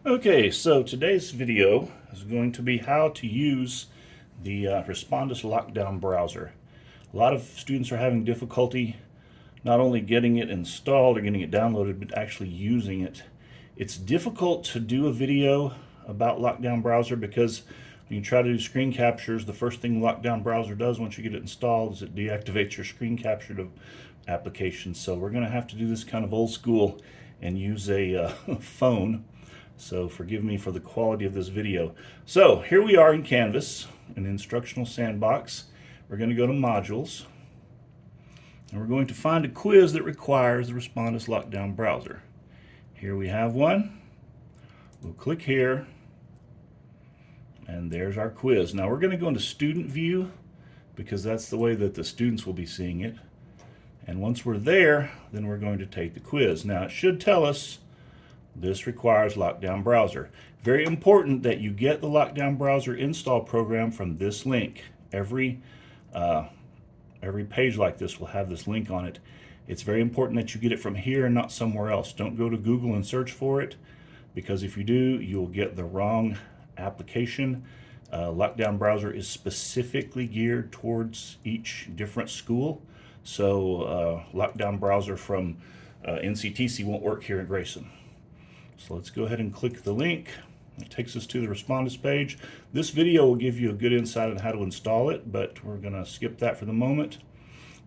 Okay, so today's video is going to be how to use the Respondus Lockdown browser. A lot of students are having difficulty not only getting it installed or getting it downloaded, but actually using it. It's difficult to do a video about Lockdown browser because when you try to do screen captures, the first thing Lockdown browser does once you get it installed is it deactivates your screen capture application. So we're going to have to do this kind of old school and use a phone. So forgive me for the quality of this video. So here we are in Canvas, an instructional sandbox. We're going to go to Modules, and we're going to find a quiz that requires the Respondus Lockdown browser. Here we have one. We'll click here, and there's our quiz. Now we're going to go into Student View because that's the way that the students will be seeing it. And once we're there, then we're going to take the quiz. Now it should tell us this requires Lockdown browser. Very important that you get the Lockdown browser install program from this link. Every page like this will have this link on it. It's very important that you get it from here and not somewhere else. Don't go to Google and search for it, because if you do, you'll get the wrong application. Lockdown browser is specifically geared towards each different school. So Lockdown browser from NCTC won't work here in Grayson. So let's go ahead and click the link. It takes us to the Respondus page. This video will give you a good insight on how to install it, but we're going to skip that for the moment.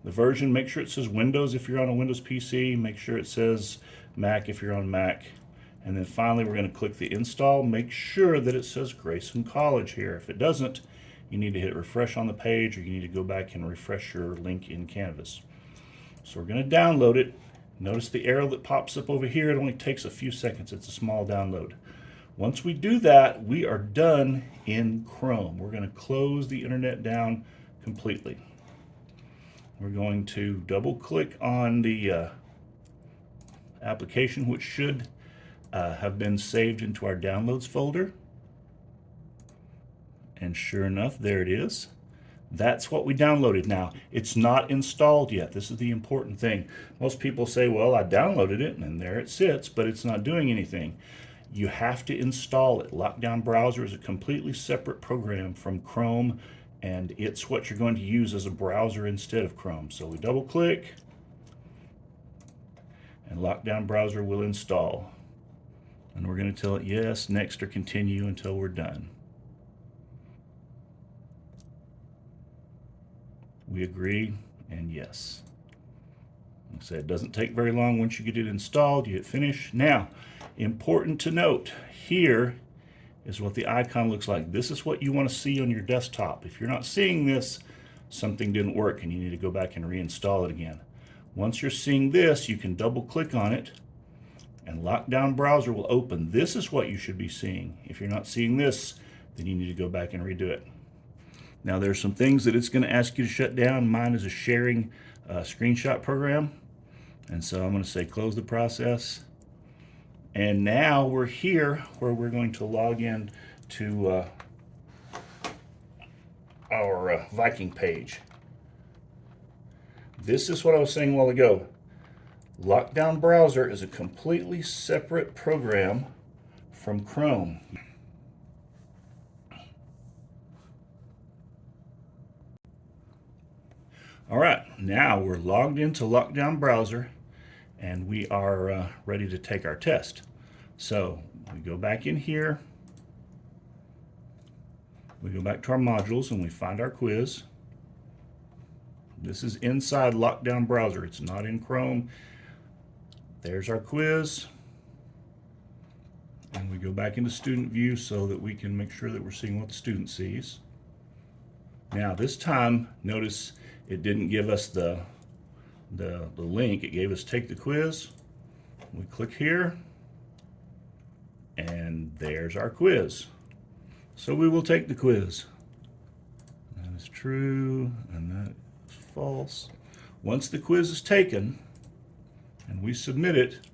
The version, make sure it says Windows if you're on a Windows PC. Make sure it says Mac if you're on Mac. And then finally, we're going to click the install. Make sure that it says Grayson College here. If it doesn't, you need to hit refresh on the page, or you need to go back and refresh your link in Canvas. So we're going to download it. Notice the arrow that pops up over here. It only takes a few seconds. It's a small download. Once we do that, we are done in Chrome. We're going to close the internet down completely. We're going to double click on the application, which should have been saved into our downloads folder. And sure enough, there it is. That's what we downloaded. Now, it's not installed yet. This is the important thing. Most people say, well, I downloaded it, and there it sits, but it's not doing anything. You have to install it. Lockdown browser is a completely separate program from Chrome, and it's what you're going to use as a browser instead of Chrome. So we double click, and Lockdown browser will install. And we're going to tell it yes, next, or continue until we're done. We agree, and yes. Like I said, it doesn't take very long. Once you get it installed, you hit finish. Now, important to note, here is what the icon looks like. This is what you want to see on your desktop. If you're not seeing this, something didn't work and you need to go back and reinstall it again. Once you're seeing this, you can double click on it and Lockdown browser will open. This is what you should be seeing. If you're not seeing this, then you need to go back and redo it. Now there's some things that it's going to ask you to shut down. Mine is a sharing screenshot program. And so I'm going to say close the process. And now we're here where we're going to log in to our Viking page. This is what I was saying a while ago. Lockdown browser is a completely separate program from Chrome. All right, now we're logged into Lockdown browser and we are ready to take our test. So we go back in here, we go back to our modules and we find our quiz. This is inside Lockdown browser, it's not in Chrome. There's our quiz. And we go back into student view so that we can make sure that we're seeing what the student sees. Now this time, notice it didn't give us the link. It gave us take the quiz. We click here and there's our quiz. So we will take the quiz. That is true and that is false. Once the quiz is taken and we submit it,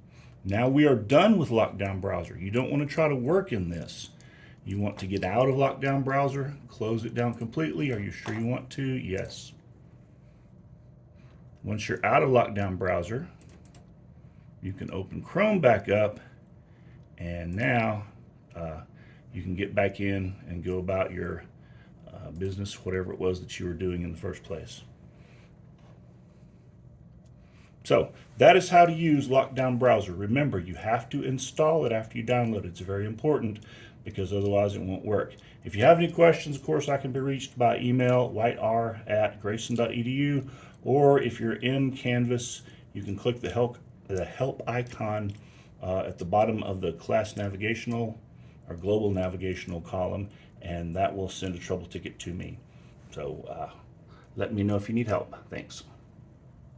now we are done with Lockdown browser. You don't want to try to work in this. You want to get out of Lockdown browser, close it down completely. Are you sure you want to? Yes. Once you're out of Lockdown browser, you can open Chrome back up, and now you can get back in and go about your business, whatever it was that you were doing in the first place. So that is how to use Lockdown Browser. Remember, you have to install it after you download it. It's very important because otherwise it won't work. If you have any questions, of course, I can be reached by email, whiter@grayson.edu, or if you're in Canvas, you can click the help icon at the bottom of the class navigational or global navigational column, and that will send a trouble ticket to me. So let me know if you need help. Thanks.